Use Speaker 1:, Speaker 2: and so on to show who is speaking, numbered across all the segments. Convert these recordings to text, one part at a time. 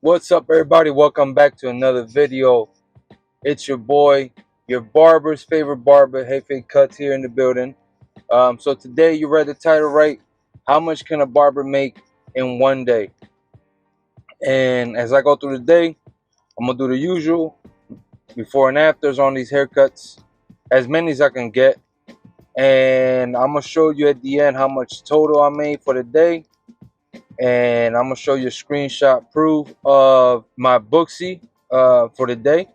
Speaker 1: What's up, everybody? Welcome back to another video. It's your boy, your barber's favorite barber, JEFECUTS, here in the building. So today, you read the title right. How much can a barber make in one day? And as I go through the day, I'm gonna do the usual before and afters on these haircuts, as many as I can get. And I'm gonna show you at the end how much total I made for the day. And I'm gonna show you a screenshot proof of my booksy for the day.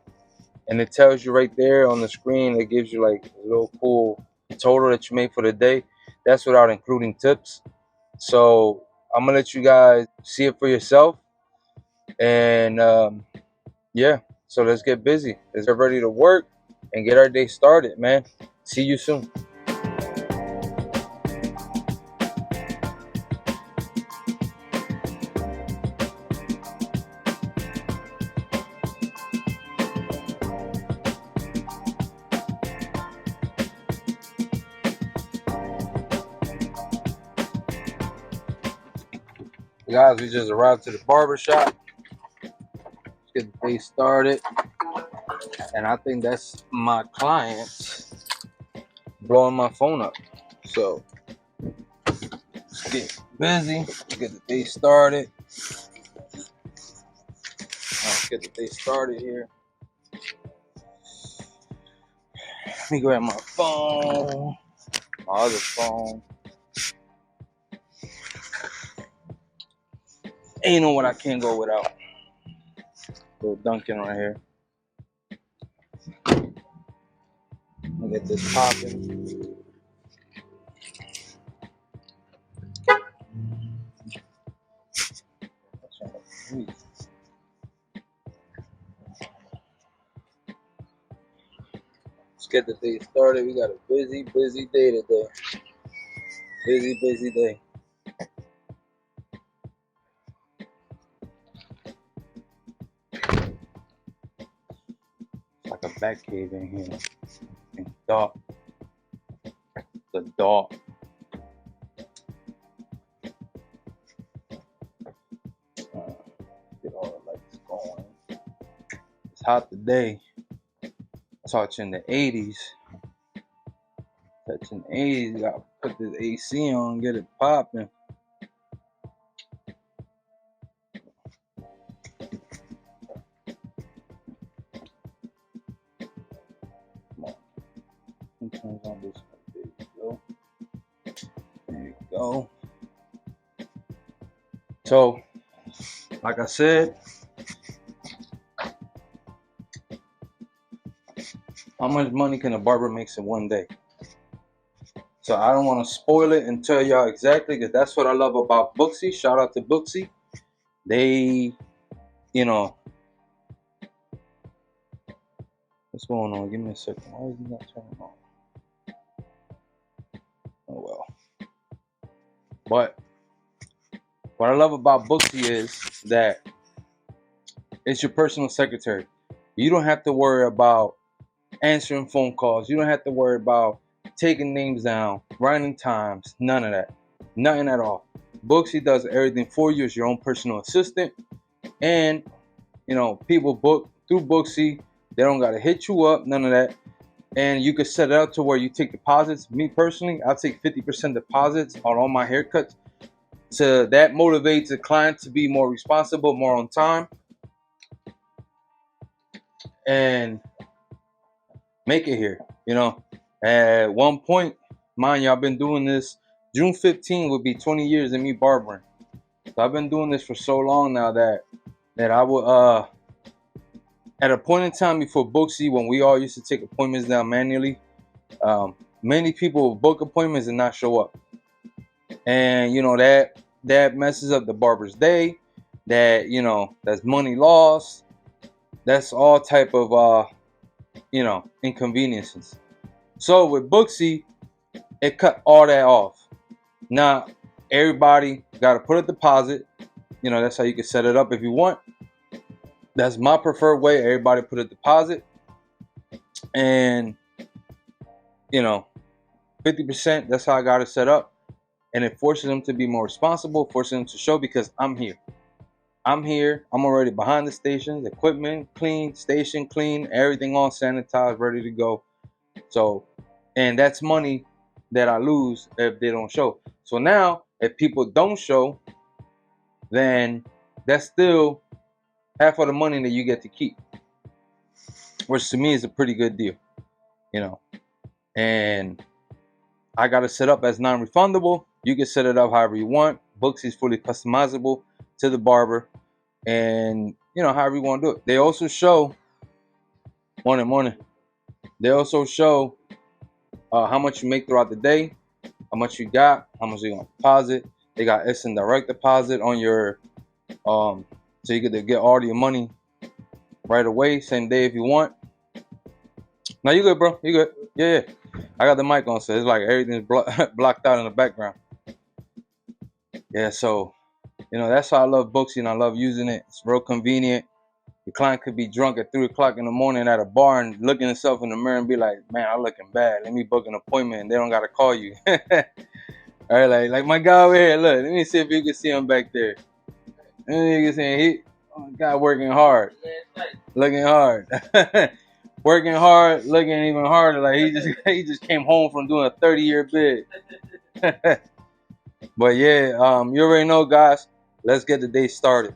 Speaker 1: And it tells you right there on the screen. It gives you like a little cool total that you made for the day. That's without including tips. So I'm gonna let you guys see it for yourself. And yeah, so let's get busy. Let's get ready to work and get our day started, man. See you soon. Guys, we just arrived to the barber shop. Let's get the day started. And I think that's my client blowing my phone up. So let's get busy. Let's get the day started. Let's get the day started here. Let me grab my phone, my other phone. Ain't know what I can't go without. Little Dunkin' right here. Let me get this popping. Let's get the day started. We got a busy day today. Busy day. It's like a bat cave in here. And dark. The dark. Get all the lights going. It's hot today. Touching the 80s. Touching the 80s. Gotta put this AC on, get it popping. Come on. Turns on this one. There you go. There you go. So, like I said, how much money can a barber make in one day? So I don't want to spoil it and tell y'all exactly, because that's what I love about Booksy. Shout out to Booksy. They, you know, what's going on? Give me a second. Why is it not turning on? Oh well. But what I love about Booksy is that it's your personal secretary. You don't have to worry about answering phone calls. You don't have to worry about taking names down, writing times, none of that. Nothing at all. Booksy does everything for you as your own personal assistant. And, you know, people book through Booksy. They don't got to hit you up, none of that. And you can set it up to where you take deposits. Me personally, I take 50% deposits on all my haircuts. So that motivates the client to be more responsible, more on time, and make it here. You know, at one point, mind you, I've been doing this. June 15 would be 20 years of me barbering. So I've been doing this for so long now that I would at a point in time before Booksy, when we all used to take appointments down manually, many people would book appointments and not show up, and you know that messes up the barber's day. That, you know, that's money lost. That's all type of you know, inconveniences. So with Booksy, it cut all that off. Now everybody got to put a deposit. You know, that's how you can set it up if you want. That's my preferred way. Everybody put a deposit, and you know, 50%. That's how I got it set up, and it forces them to be more responsible, forces them to show, because I'm here. I'm here. I'm already behind the stations, equipment clean, station clean, everything all sanitized, ready to go. So, and that's money that I lose if they don't show. So now, if people don't show, then that's still half of the money that you get to keep, which to me is a pretty good deal, you know. And I got it set up as non-refundable. You can set it up however you want. Books is fully customizable to the barber, and you know, however you want to do it. They also show morning. They also show how much you make throughout the day, how much you got, how much you're gonna deposit. They got instant direct deposit on your so you get all your money right away, same day if you want. No, you good, bro. You good. Yeah. I got the mic on, so it's like everything's blocked out in the background. Yeah, so you know, that's why I love Booksy and I love using it. It's real convenient. The client could be drunk at 3 o'clock in the morning at a bar and look at himself in the mirror and be like, man, I'm looking bad. Let me book an appointment and they don't got to call you. All right, like my guy over here, look, let me see if you can see him back there. You can see he guy working hard. Looking hard. Working hard, looking even harder. Like he just came home from doing a 30-year bid. But yeah, you already know, guys. Let's get the day started.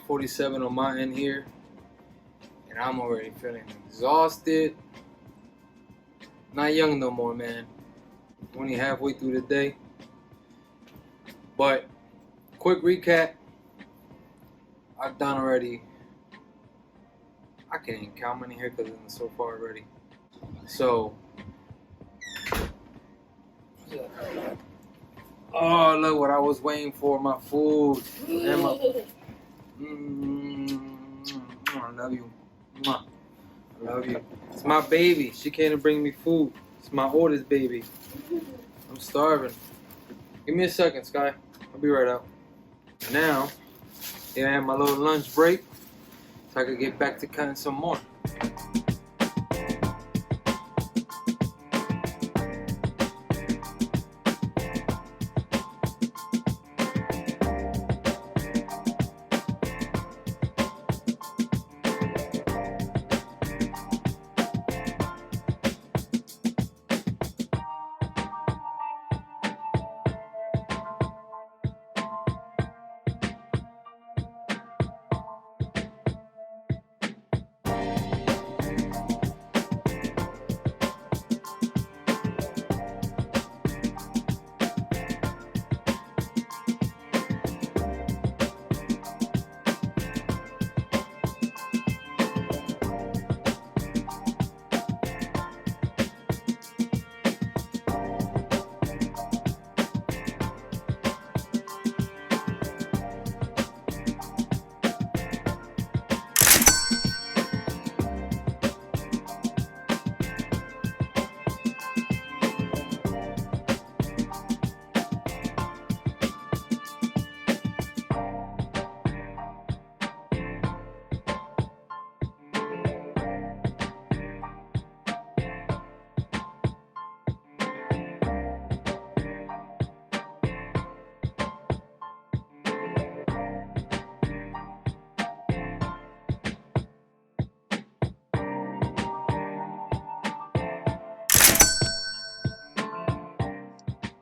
Speaker 1: .47 on my end here, and I'm already feeling exhausted. Not young no more, man. Only halfway through the day. But quick recap. I've done already. I can't even count many haircuts so far already. So Oh, look what I was waiting for, my food. And my... I love you. I love you. It's my baby. She came to bring me food. It's my oldest baby. I'm starving. Give me a second, Sky. I'll be right out. Now, here I have my little lunch break, so I can get back to cutting some more.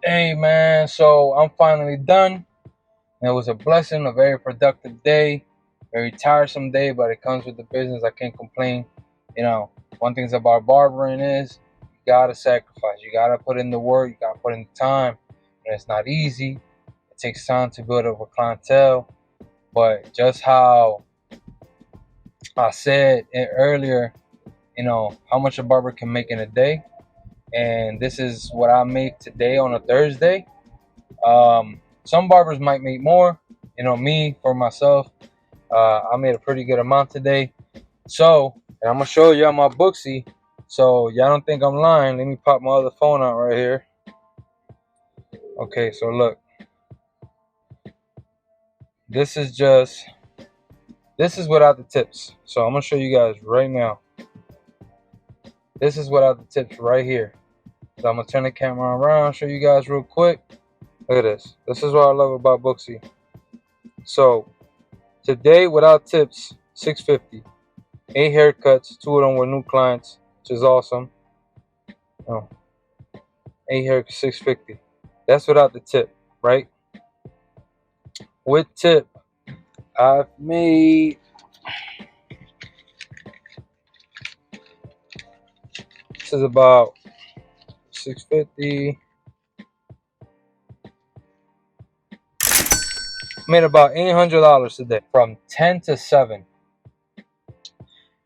Speaker 1: Hey man, so I'm finally done. It was a blessing, a very productive day, very tiresome day, but it comes with the business. I can't complain. You know, one thing about barbering is you gotta sacrifice. You gotta put in the work. You gotta put in the time. And it's not easy. It takes time to build up a clientele. But just how I said it earlier, you know, how much a barber can make in a day. And this is what I make today on a Thursday. Some barbers might make more. You know, me, for myself, I made a pretty good amount today. So, and I'm going to show y'all my booksy. So, y'all don't think I'm lying. Let me pop my other phone out right here. Okay, so look. This is without the tips. So, I'm going to show you guys right now. This is without the tips right here. So, I'm going to turn the camera around, show you guys real quick. Look at this. This is what I love about booksy. So, today without tips, $6.50. 8 haircuts, 2 of them were new clients, which is awesome. Oh, 8 haircuts, $6.50. That's without the tip, right? With tip, I've made, this is about $6.50. Made about $800 today from 10 to 7.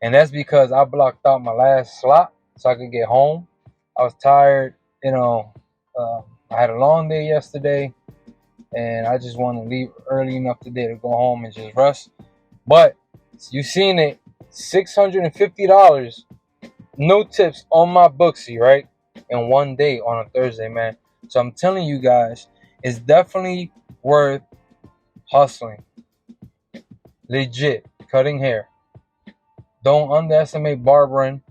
Speaker 1: And that's because I blocked out my last slot so I could get home. I was tired, you know. I had a long day yesterday, and I just want to leave early enough today to go home and just rest. But you seen it, $650, no tips on my booksy, right? In one day on a Thursday, man. So I'm telling you guys, it's definitely worth hustling. Legit, cutting hair. Don't underestimate barbering.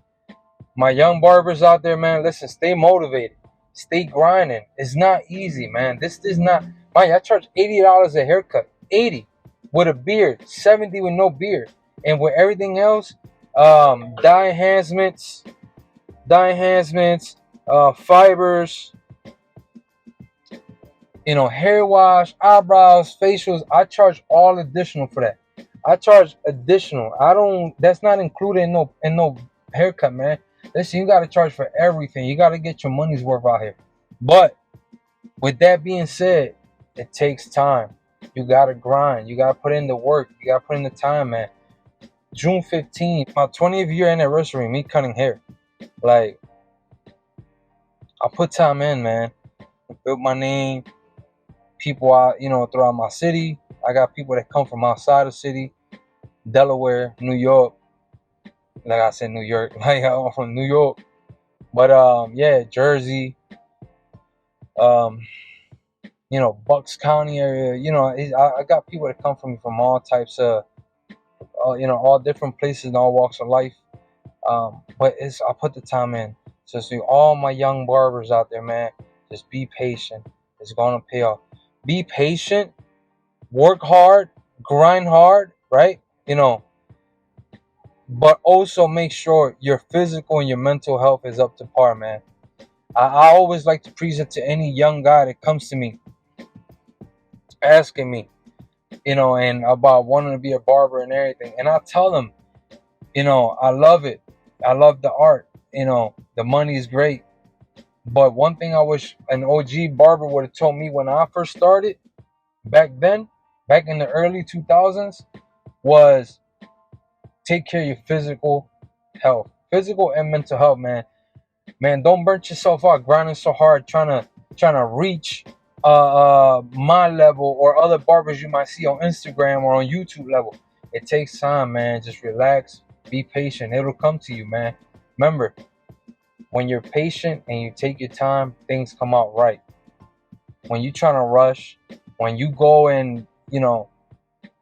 Speaker 1: My young barbers out there, man, listen, stay motivated. Stay grinding. It's not easy, man. This is not. Man, I charge $80 a haircut. 80 with a beard. 70 with no beard. And with everything else, dye enhancements, fibers, you know, hair wash, eyebrows, facials. I charge all additional for that. I charge additional. I don't. That's not included in no haircut, man. Listen, you gotta charge for everything. You gotta get your money's worth out here. But with that being said, it takes time. You gotta grind. You gotta put in the work. You gotta put in the time, man. June 15th, my 20th year anniversary, me cutting hair. Like, I put time in, man. I built my name. people out, throughout my city. I got people that come from outside the city, Delaware, New York. Like I said, New York. Like I'm from New York, but yeah, Jersey, um, Bucks County area. I got people that come from all types of, all different places and all walks of life. But I put the time in. So to all my young barbers out there, man, just be patient. It's gonna pay off. Be patient, work hard, grind hard, right? But also make sure your physical and your mental health is up to par, man. I always like to preach it to any young guy that comes to me asking me, and about wanting to be a barber and everything. And I tell them, I love it. I love the art. The money is great. But one thing I wish an OG barber would have told me when I first started back then, back in the early 2000s, was take care of your physical and mental health, man. Man, don't burn yourself out grinding so hard trying to reach my level or other barbers you might see on Instagram or on YouTube level. It takes time, man. Just relax, be patient. It'll come to you, man. Remember, when you're patient and you take your time, things come out right. When you're trying to rush, when you go and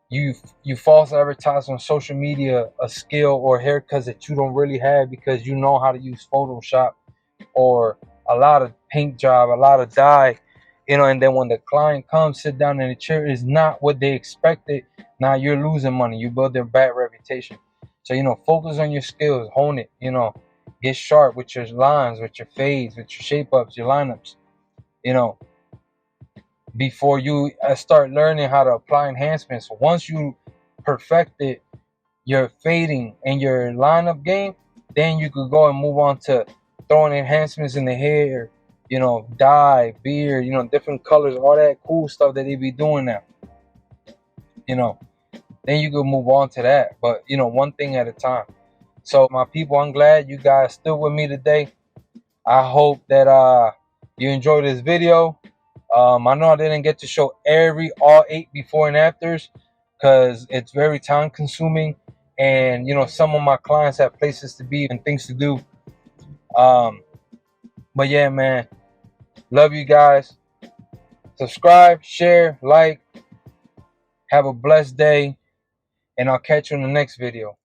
Speaker 1: you false advertise on social media a skill or haircuts that you don't really have because you know how to use Photoshop or a lot of paint job, a lot of dye, and then when the client comes, sit down in the chair is not what they expected. Now you're losing money. You build their bad reputation. So, focus on your skills, hone it, get sharp with your lines, with your fades, with your shape ups, your lineups, you know, before you start learning how to apply enhancements. Once you perfected your fading and your lineup game, then you could go and move on to throwing enhancements in the hair, dye, beard, different colors, all that cool stuff that they be doing now. Then you could move on to that. But one thing at a time. So my people, I'm glad you guys still with me today. I hope that you enjoyed this video. I know I didn't get to show all 8 before and afters because it's very time consuming, and some of my clients have places to be and things to do. But yeah, man, love you guys. Subscribe, share, like. Have a blessed day, and I'll catch you in the next video.